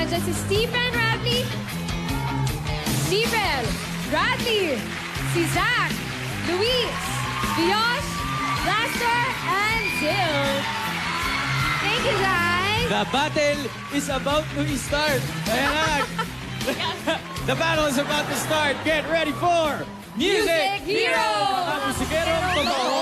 Nandiyan si Stephen Radley. Stephen, Radley, si Zach, Luis, Vios, Blaster, and Jill. Thank you, guys. The battle is about to start. Ayan na. The battle is about to start. Get ready for Music Hero! Mga musikerong totoo.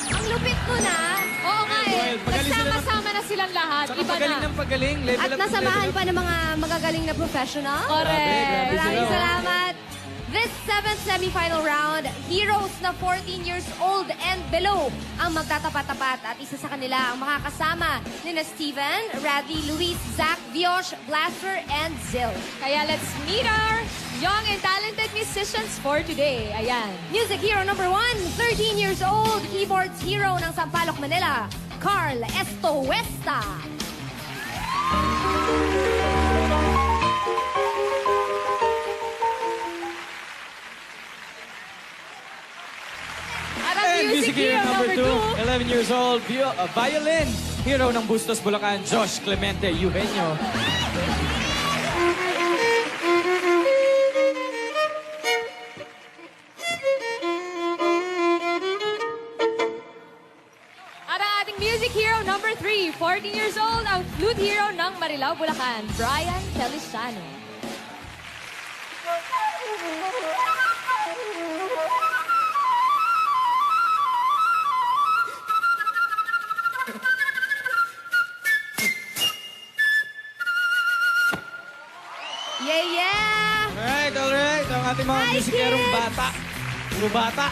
Ang lupit mo na. Oo nga eh. Well, magaling sila ng- Nagsama-sama na silang lahat. Saka Iba pagaling na. ng pagaling. Level At up, nasamahan level up. pa ng mga magagaling na professional. Correct. Grabe Maraming sila. salamat. This 7th semifinal round, heroes na 14 years old and below ang magtatapat-tapat at isa sa kanila ang makakasama ni na Steven, Radley, Luis, Zach, Viosh, Blaster, and Zill. Kaya let's meet our young and talented musicians for today. Ayan. Music hero number 1, 13 years old, keyboards hero ng Sampaloc, Manila, Carl Estohuesta. At ang And music hero number 2, 2. 11 years old, violin hero ng Bustos, Bulacan, Josh Clemente Eugenio. At ang ating music hero number 3, 14 years old, ang flute hero ng Marilao, Bulacan, Brian Feliciano. Yeah, yeah! Alright. Ang ating mga Hi, musikerong kids! bata. Puro bata.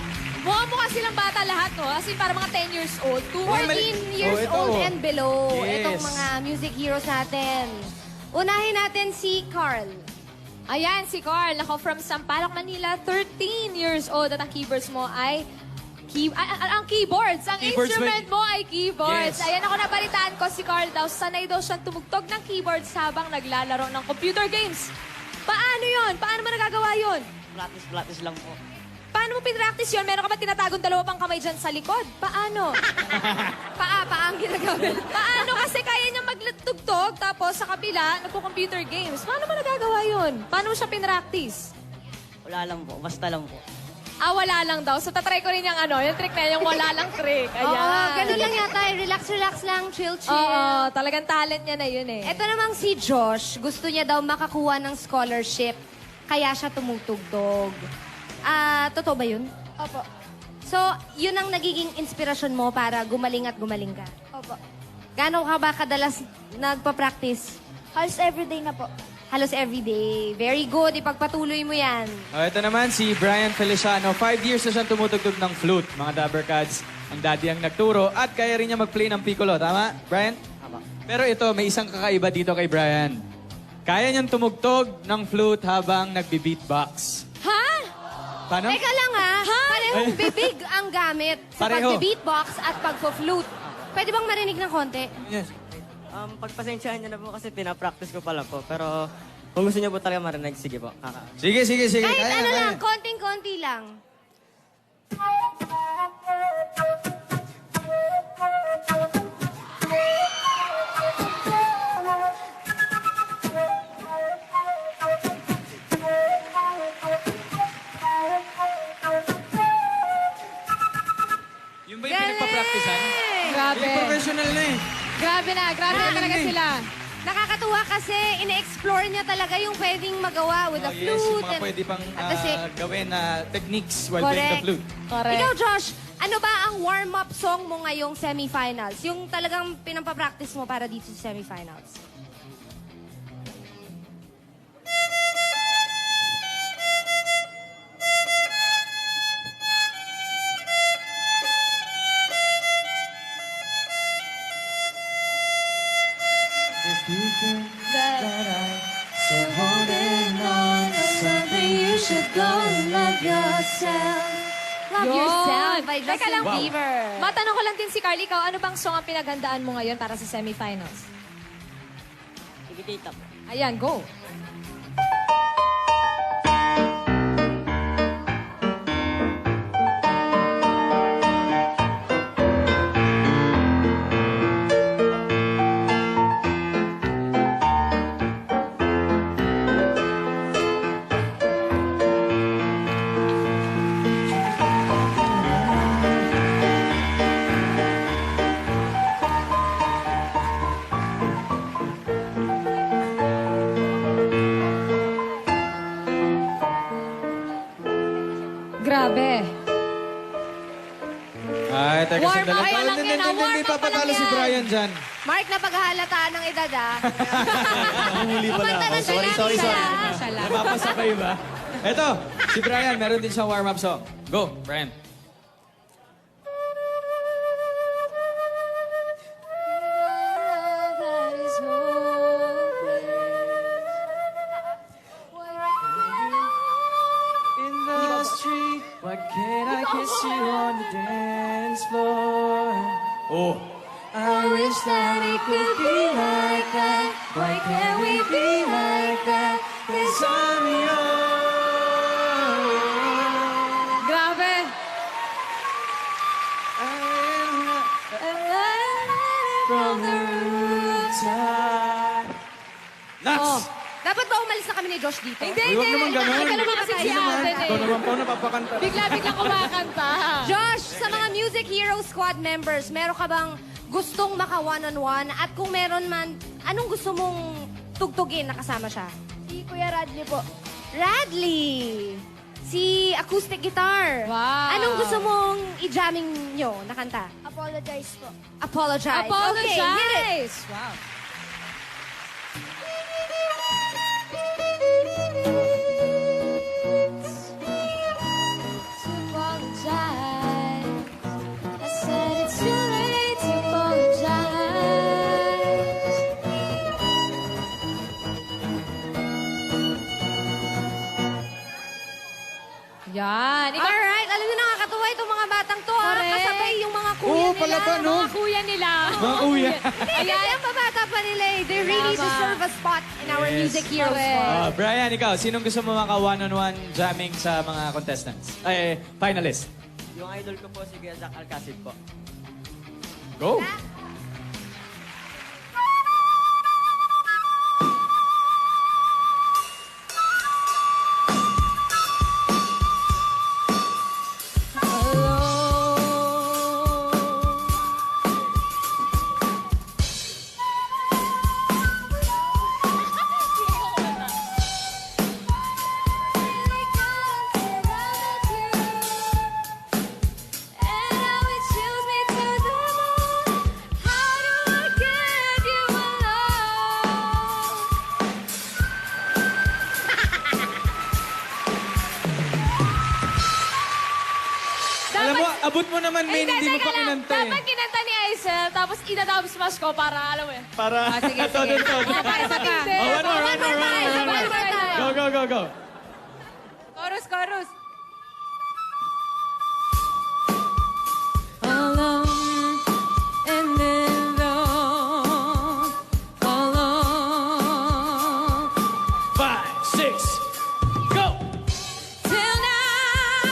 Mukha silang bata lahat, no? As in, para mga 10 years old. 14 years ito. old and below. Yes. Itong mga music heroes natin. Unahin natin si Carl. Ayan, si Carl. Ako from Sampaloc, Manila. 13 years old. At ang keyboards mo ay... ang keyboards. Ang Keyboards instrument mo ay keyboards. Yes. Ayan, ako nabalitaan ko si Carl daw. Sanay daw siyang tumugtog ng keyboards habang naglalaro ng computer games. Paano yon? Paano mo nagagawa yon? Practice lang po. Paano mo pinractice yun? Meron ka ba tinatagong dalawa pang kamay dyan sa likod? Paano? Paa ang ginagawin. Paano? Kasi kaya niya magtugtog tapos sa kabila, nagpo-computer games. Paano mo nagagawa yun? Paano mo siya pinractice? Wala lang po. Basta lang po. Ah, wala lang daw. So, tatry ko rin yung yung trick na yun, yung wala lang trick. Ayan. Oo, ganun lang yata. Relax lang, chill. Oo, talagang talent niya na yun eh. Ito namang si Josh, gusto niya daw makakuha ng scholarship, kaya siya tumutugtog. Totoo ba yun? Opo. So, yun ang nagiging inspirasyon mo para gumaling at gumaling ka? Opo. Gano'n ka ba kadalas nagpa-practice? Halos everyday na po. Halos everyday. Very good. Ipagpatuloy mo yan. Ito naman si Brian Feliciano. 5 years na siyang tumutugtog ng flute. Mga Dabber Cats, ang daddy ang nagturo. At kaya rin niya mag-play ng piccolo. Tama, Brian? Tama. Pero ito, may isang kakaiba dito kay Brian. Kaya niyang tumugtog ng flute habang nagbi-beatbox. Ha? Paano? Teka lang Parehong bibig ang gamit sa Pareho. pag-beatbox at pag-flute. Pwede bang marinig ng konti? Yes. Pagpasensyahan niyo na po kasi pinapractice ko pala po. Pero kung gusto niyo po talaga marinig, sige po. Sige. Kahit Kaya, ano kaya. lang, konting-konti lang. Yung ba yung pinagpa-practicean? Grabe. Yung professional na eh. Grabe na talaga sila. Nakakatuwa kasi ine-explore niya talaga yung pwedeng magawa with the Yes, yung flute. mga pwede pang at the same- gawin na techniques while playing the Correct. flute. Correct. Ikaw, Josh, ano ba ang warm-up song mo ngayong semifinals? Yung talagang pinapapractice mo para dito sa semifinals? Love Yun. Yourself by Teka Justin lang. Bieber. Matanong ko lang din si Carl, ikaw, ano bang song ang pinagandaan mo ngayon para sa semifinals? Ikitita po. Ayan, go. Grabe. Ay, teka, Warm sandali. up pa lang yan, ah. Warm Hindi up pa papatalo lang si yan. Brian dyan. Mark, napaghahalataan ng edad, ah. Huli pala Kumanta ako. na siya Sorry. lang. Napapasabay ba? Eto, si Brian, meron din siyang warm-up song. Go, Brian. In the street, why can't I kiss you on the dance floor? Oh. I wish that it could be like that. Why can't we be like that? 'Cause I'm yours. Grabe. From the rooftop. Nuts! Dapat ba umalis na kami ni Josh dito? Hindi, Uy, wag naman ganun. Ikaw naman kasi si ate Ikaw naman po napapakanta. Bigla-bigla kumakanta. Josh, sa mga Music Hero Squad members, meron ka bang gustong maka one-on-one? At kung meron man, anong gusto mong tugtugin na kasama siya? Si Kuya Radley po. Radley! Si acoustic guitar. Wow. Anong gusto mong i-jamming nyo na kanta? Apologize po. Apologize. Apologize! Okay, hit it. Wow. To apologize. I said it's too late to apologize. Yan. Ikaw, Alright, alam niyo nakakatuwa itong mga batang to. Correct. Kasabay yung mga kuya Oo, nila. pala ba, no? mga kuya nila. Mga kuya. Hindi, kasi ang babata pa nila eh. They really Tama. deserve a spot in our Yes. Music Hero Correct. Squad. Brian, ikaw, sinong gusto mo maka one-on-one jamming sa mga contestants? Ay, finalists. Yung idol ko po si Kuya Zach Alcacid po. Go! Alam mo, abot mo naman, main, hindi mo pa kinanta eh. Dapat kinanta ni Aisel, tapos ina-dub smash ko para, alam mo eh. Para, todo. Isa pa. Oh, one more. Go, go, go, go. Chorus, chorus. Alone and in love, alone. 5, 6, go! Till now,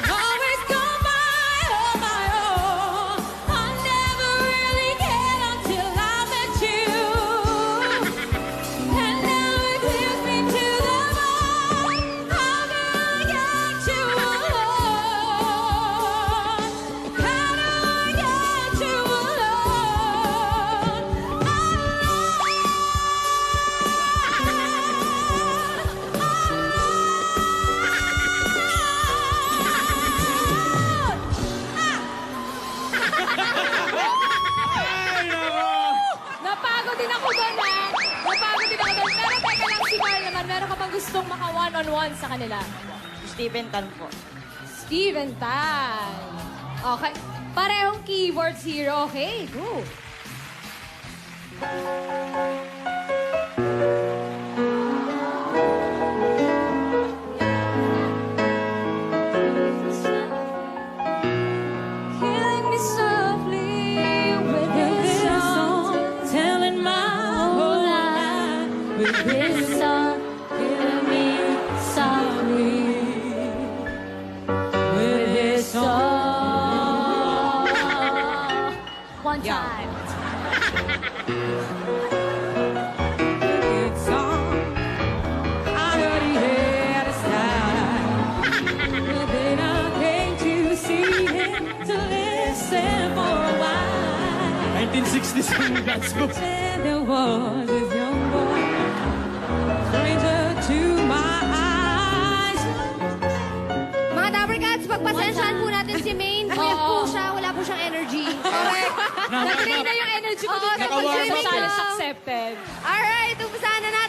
always gone by on my own. I never really cared until I met you. And now it leaves me to the bone. How do I get you alone? How do I get you Ay, nako! Napagod din ako doon, ha? Napagod din ako doon. Pero teka lang, si Carl naman, meron ka bang gustong maka one-on-one sa kanila? Steven Tan po. Steven Tan. Okay. Parehong keyboards hero. Okay, go. Killing me softly with this song. telling my whole life with this song, killing me softly with this song. One time. Good song. I already had a style, but then I came to see him to listen for a while. 1960s yung dance ko. And there was this young boy, stranger to my eyes. Mga Dabber Kuya Cats, pagpasensyahan po natin si Maine. Puyat po siya, wala po siyang energy. Correct. Na-drain na yung energy ko Oo, dun. sa pag-swimming Challenge lang. accepted. Alright, umpisahan na natin.